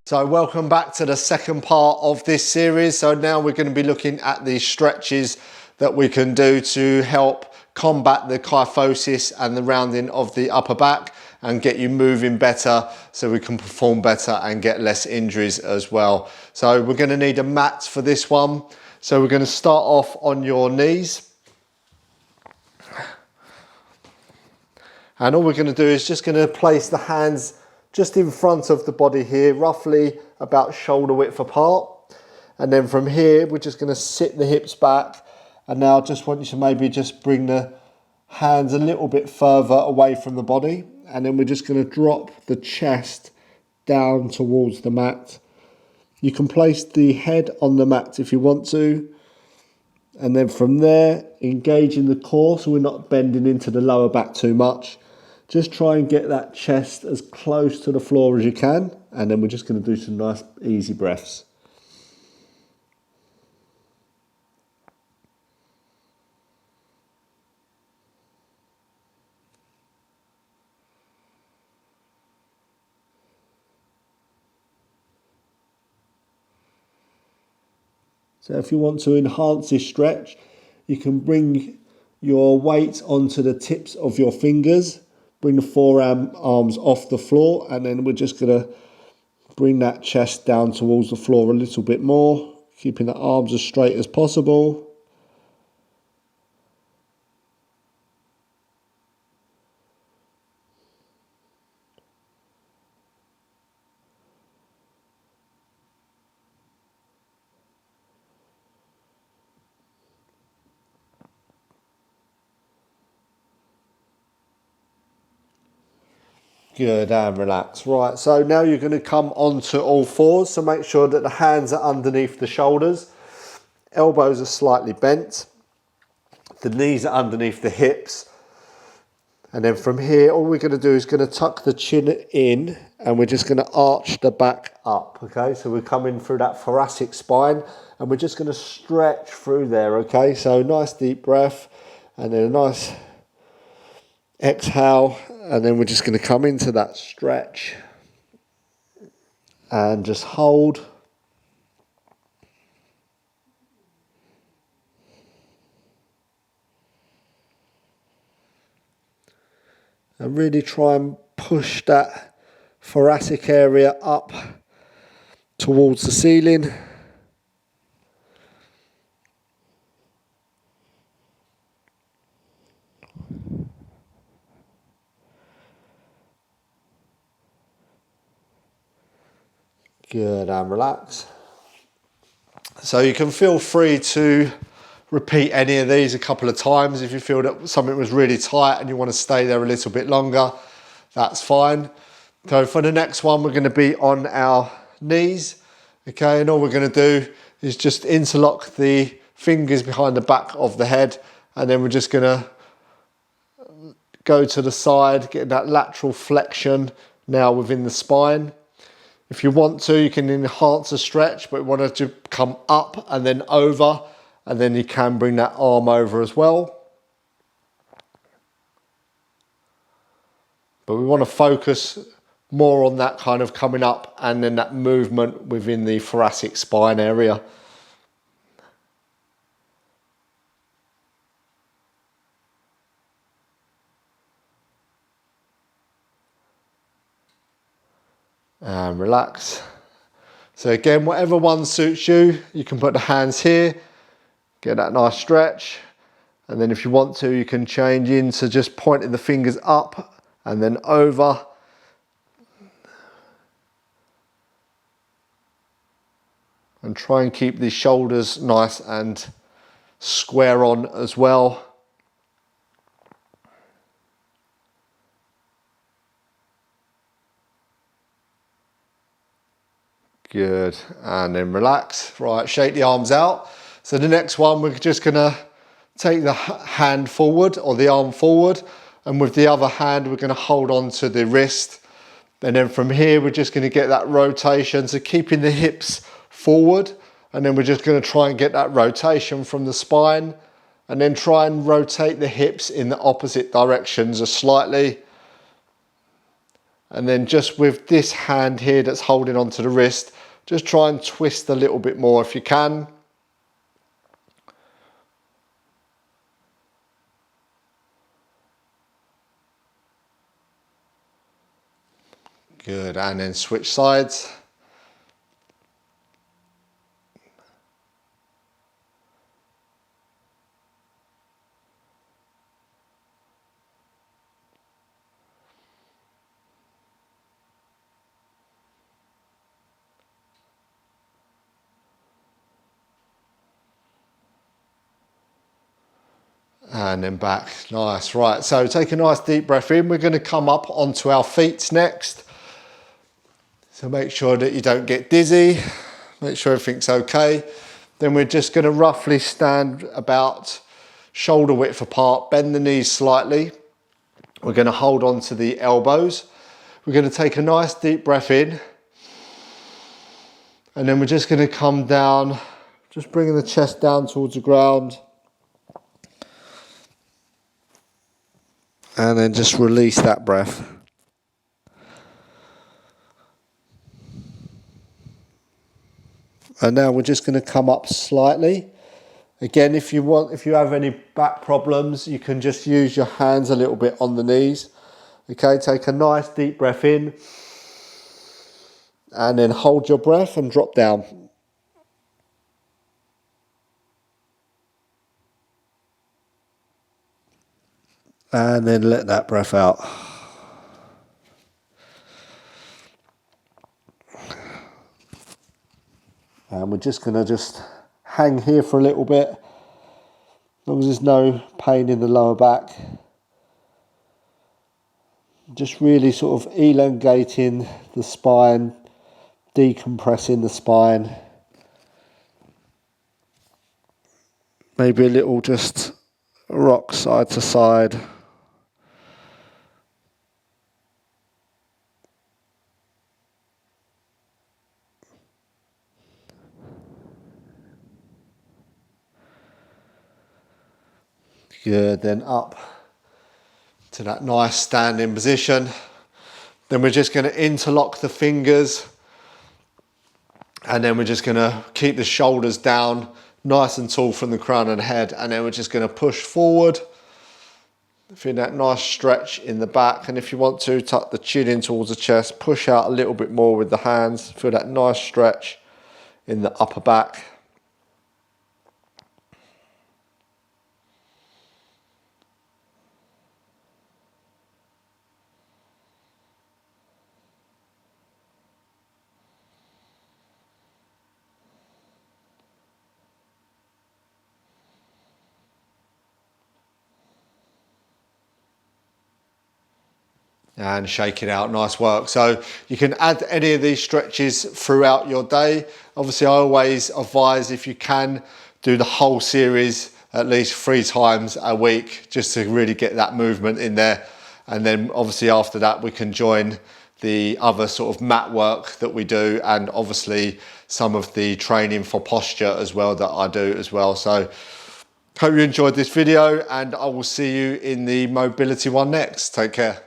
So welcome back to the second part of this series. So now we're going to be looking at the stretches that we can do to help combat the kyphosis and the rounding of the upper back and get you moving better so we can perform better and get less injuries as well. So we're going to need a mat for this one. So we're going to start off on your knees. And all we're going to do is just going to place the hands just in front of the body here, roughly about shoulder width apart. And then from here, we're just going to sit the hips back. And now I just want you to maybe just bring the hands a little bit further away from the body. And then we're just going to drop the chest down towards the mat. You can place the head on the mat if you want to. And then from there, engaging the core so we're not bending into the lower back too much. Just try and get that chest as close to the floor as you can. And then we're just going to do some nice easy breaths. So if you want to enhance this stretch, you can bring your weight onto the tips of your fingers. Bring the forearms off the floor, and then we're just going to bring that chest down towards the floor a little bit more, keeping the arms as straight as possible. Good, and relax. Right, so now you're going to come onto all fours, so make sure that the hands are underneath the shoulders, elbows are slightly bent, the knees are underneath the hips, and then from here all we're going to do is going to tuck the chin in, and we're just going to arch the back up, okay? So we're coming through that thoracic spine, and we're just going to stretch through there, okay? So nice deep breath, and then a nice exhale, and then we're just going to come into that stretch and just hold. And really try and push that thoracic area up towards the ceiling. Good, and relax. So you can feel free to repeat any of these a couple of times. If you feel that something was really tight and you want to stay there a little bit longer, that's fine. So for the next one, we're going to be on our knees. Okay, and all we're going to do is just interlock the fingers behind the back of the head, and then we're just going to go to the side, get that lateral flexion now within the spine. If you want to, you can enhance a stretch, but we want it to come up and then over, and then you can bring that arm over as well. But we want to focus more on that kind of coming up and then that movement within the thoracic spine area. And relax. So again, whatever one suits you, you can put the hands here, get that nice stretch, and then if you want to, you can change into just pointing the fingers up and then over. And try and keep the shoulders nice and square on as well. Good, and then relax. Right, shake the arms out. So the next one, we're just gonna take the hand forward or the arm forward, and with the other hand, we're gonna hold on to the wrist. And then from here, we're just gonna get that rotation. So keeping the hips forward, and then we're just gonna try and get that rotation from the spine, and then try and rotate the hips in the opposite directions just slightly. And then just with this hand here that's holding onto the wrist, just try and twist a little bit more if you can. Good, and then switch sides. And then back, nice. Right, so take a nice deep breath in. We're going to come up onto our feet next. So make sure that you don't get dizzy, make sure everything's okay. Then we're just going to roughly stand about shoulder width apart, bend the knees slightly. We're going to hold on to the elbows. We're going to take a nice deep breath in. And then we're just going to come down, just bringing the chest down towards the ground. And then just release that breath. And now we're just going to come up slightly. Again, if you have any back problems, you can just use your hands a little bit on the knees. Okay, take a nice deep breath in. And then hold your breath and drop down. And then let that breath out. And we're just going to hang here for a little bit. As long as there's no pain in the lower back. Just really sort of elongating the spine, decompressing the spine. Maybe a little just rock side to side. Good, then up to that nice standing position. Then we're just going to interlock the fingers, and then we're just going to keep the shoulders down nice and tall from the crown of the head, and then we're just going to push forward. Feel that nice stretch in the back, and if you want to, tuck the chin in towards the chest, push out a little bit more with the hands. Feel that nice stretch in the upper back. And shake it out, nice work. So you can add any of these stretches throughout your day. Obviously, I always advise, if you can, do the whole series at least 3 times a week, just to really get that movement in there. And then obviously after that, we can join the other sort of mat work that we do, and obviously some of the training for posture as well that I do as well. So hope you enjoyed this video, and I will see you in the mobility one next. Take care.